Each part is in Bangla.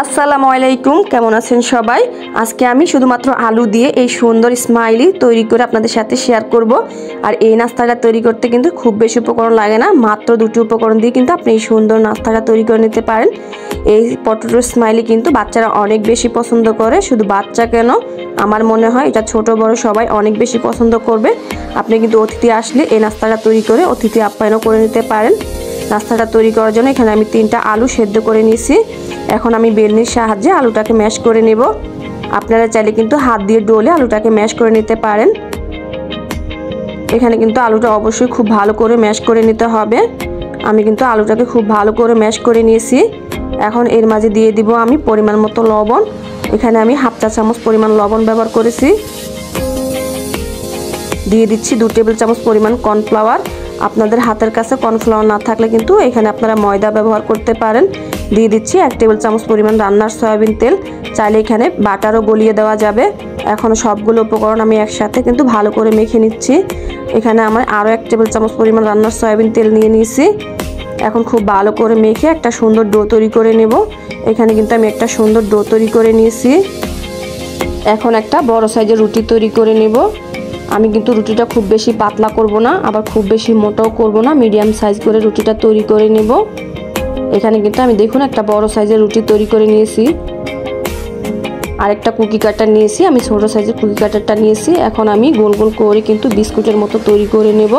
আসসালামু আলাইকুম, কেমন আছেন সবাই। আজকে আমি শুধুমাত্র আলু দিয়ে এই সুন্দর স্মাইলি তৈরি করে আপনাদের সাথে শেয়ার করব। আর এই নাস্তাটা তৈরি করতে কিন্তু খুব বেশি উপকরণ লাগে না, মাত্র দুটি উপকরণ দিয়ে কিন্তু আপনি এই সুন্দর নাস্তাটা তৈরি করে নিতে পারেন। এই পটেটো স্মাইলি কিন্তু বাচ্চারা অনেক বেশি পছন্দ করে, শুধু বাচ্চা কেন, আমার মনে হয় এটা ছোট বড় সবাই অনেক বেশি পছন্দ করবে। আপনি কিন্তু অতিথি আসলে এই নাস্তাটা তৈরি করে অতিথি আপ্যায়নও করে নিতে পারেন। নাস্তাটা তৈরি করার জন্য এখানে আমি 3টা আলু সেদ্ধ করে নিয়েছি। এখন আমি বেলনির সাহায্যে আলুটাকে ম্যাশ করে নেব। আপনারা চাইলে কিন্তু হাত দিয়ে ডলে আলুটাকে ম্যাশ করে নিতে পারেন। এখানে কিন্তু আলুটা অবশ্যই খুব ভালো করে ম্যাশ করে নিতে হবে। আমি কিন্তু আলুটাকে খুব ভালো করে ম্যাশ করে নিয়েছি। এখন এর মাঝে দিয়ে দিব আমি পরিমাণ মতো লবণ। এখানে আমি হাফ চা চামচ পরিমাণ লবণ ব্যবহার করেছি। দিয়ে দিচ্ছি 2 টেবিল চামচ পরিমাণ কর্নফ্লাওয়ার। আপনাদের হাতের কাছে কর্নফ্লাওয়ার না থাকলে কিন্তু এখানে আপনারা ময়দা ব্যবহার করতে পারেন। দিয়ে দিচ্ছি 1 টেবিল চামচ পরিমাণ রান্নার সয়াবিন তেল, চাইলে এখানে বাটারও গলিয়ে দেওয়া যাবে। এখন সবগুলো উপকরণ আমি একসাথে কিন্তু ভালো করে মেখে নিচ্ছি। এখানে আমার আরও 1 টেবিল চামচ পরিমাণ রান্নার সয়াবিন তেল নিয়ে নিয়েছি। এখন খুব ভালো করে মেখে একটা সুন্দর ডো তৈরি করে নেব। এখানে কিন্তু আমি একটা সুন্দর ডো তৈরি করে নিয়েছি। এখন একটা বড় সাইজের রুটি তৈরি করে নেব। আমি কিন্তু রুটিটা খুব বেশি পাতলা করব না, আবার খুব বেশি মোটাও করব না, মিডিয়াম সাইজ করে রুটিটা তৈরি করে নেব। এখানে কিন্তু আমি দেখুন একটা বড় সাইজের রুটি তৈরি করে নিয়েছি। আরেকটা কুকি কাটার নিয়েছি, আমি ছোট সাইজের কুকি কাটারটা নিয়েছি। এখন আমি গোল গোল করে কিন্তু বিস্কুটের মতো তৈরি করে নেব।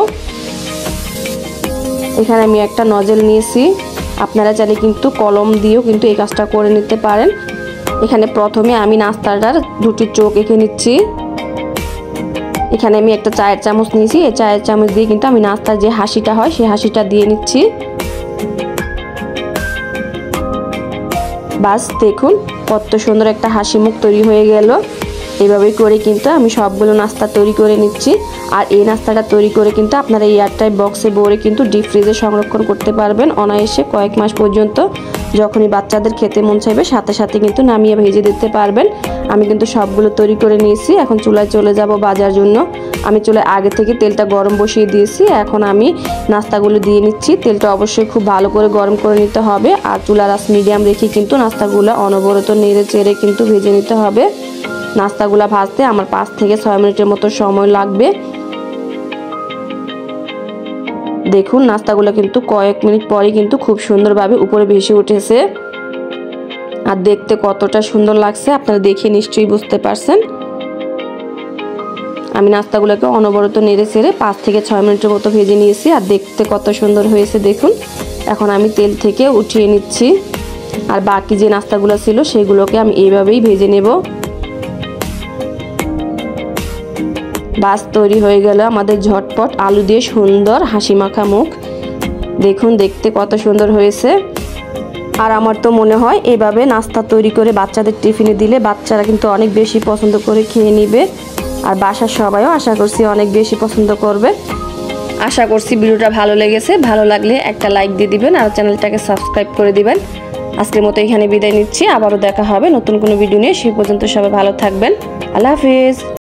এখানে আমি একটা নজেল নিয়েছি, আপনারা চাইলে কিন্তু কলম দিয়েও কিন্তু এই কাজটা করে নিতে পারেন। এখানে প্রথমে আমি নাস্তাটার দুটি চোখ এঁকে নিচ্ছি। এখানে আমি একটা চায়ের চামচ নিয়েছি, এই চায়ের চামচ দিয়ে কিন্তু আমি নাস্তার যে হাসিটা হয় সেই হাসিটা দিয়ে নিচ্ছি। বাস দেখুন কত সুন্দর একটা হাসি মুখ তৈরি হয়ে গেল। এইভাবেই করে কিন্তু আমি সবগুলো নাস্তা তৈরি করে নিচ্ছি। আর এই নাস্তাটা তৈরি করে কিন্তু আপনারা এয়ারটাইট বক্সে ভরে কিন্তু ডিপ ফ্রিজে সংরক্ষণ করতে পারবেন অনায়াসে কয়েক মাস পর্যন্ত। যখনই বাচ্চাদের খেতে মন চাইবে সাথে সাথে কিন্তু নামিয়ে ভেজে দিতে পারবেন। আমি কিন্তু সবগুলো তৈরি করে নিয়েছি। এখন চুলায় চলে যাব বাজার জন্য। আমি চুলায় আগে থেকে তেলটা গরম বসিয়ে দিয়েছি। এখন আমি নাস্তাগুলো দিয়ে নিচ্ছি। তেলটা অবশ্যই খুব ভালো করে গরম করে নিতে হবে। আর চুলার আঁচ মিডিয়াম রেখে কিন্তু নাস্তাগুলো অনবরত নেড়ে চেড়ে কিন্তু ভেজে নিতে হবে। নাস্তাগুলো ভাজতে আমার 5 থেকে 6 মিনিটের মতো সময় লাগবে। দেখুন নাস্তাগুলো কিন্তু কয়েক মিনিট পরে কিন্তু খুব সুন্দরভাবে উপরে ভেসে উঠেছে। আর দেখতে কতটা সুন্দর লাগছে আপনারা দেখে নিশ্চয়ই বুঝতে পারছেন। আমি নাস্তাগুলোকে অনবরত নেড়ে চেড়ে 5 থেকে 6 মিনিটের মতো ভেজে নিয়েছি। আর দেখতে কত সুন্দর হয়েছে দেখুন। এখন আমি তেল থেকে উঠিয়ে নিচ্ছি। আর বাকি যে নাস্তাগুলো ছিল সেগুলোকে আমি এইভাবেই ভেজে নেব। বাস তৈরি হয়ে গেল আমাদের ঝটপট আলু দিয়ে সুন্দর হাসি মাখা মুখ। দেখুন দেখতে কত সুন্দর হয়েছে। আর আমার তো মনে হয় এভাবে নাস্তা তৈরি করে বাচ্চাদের টিফিনে দিলে বাচ্চারা কিন্তু অনেক বেশি পছন্দ করে খেয়ে নেবে। আর বাসার সবাইও আশা করছি অনেক বেশি পছন্দ করবে। আশা করছি ভিডিওটা ভালো লেগেছে। ভালো লাগলে একটা লাইক দিয়ে দিবেন আর চ্যানেলটাকে সাবস্ক্রাইব করে দিবেন। আজকের মতো এখানে বিদায় নিচ্ছি। আবারও দেখা হবে নতুন কোনো ভিডিও নিয়ে। সেই পর্যন্ত সবাই ভালো থাকবেন। আল্লাহ হাফিজ।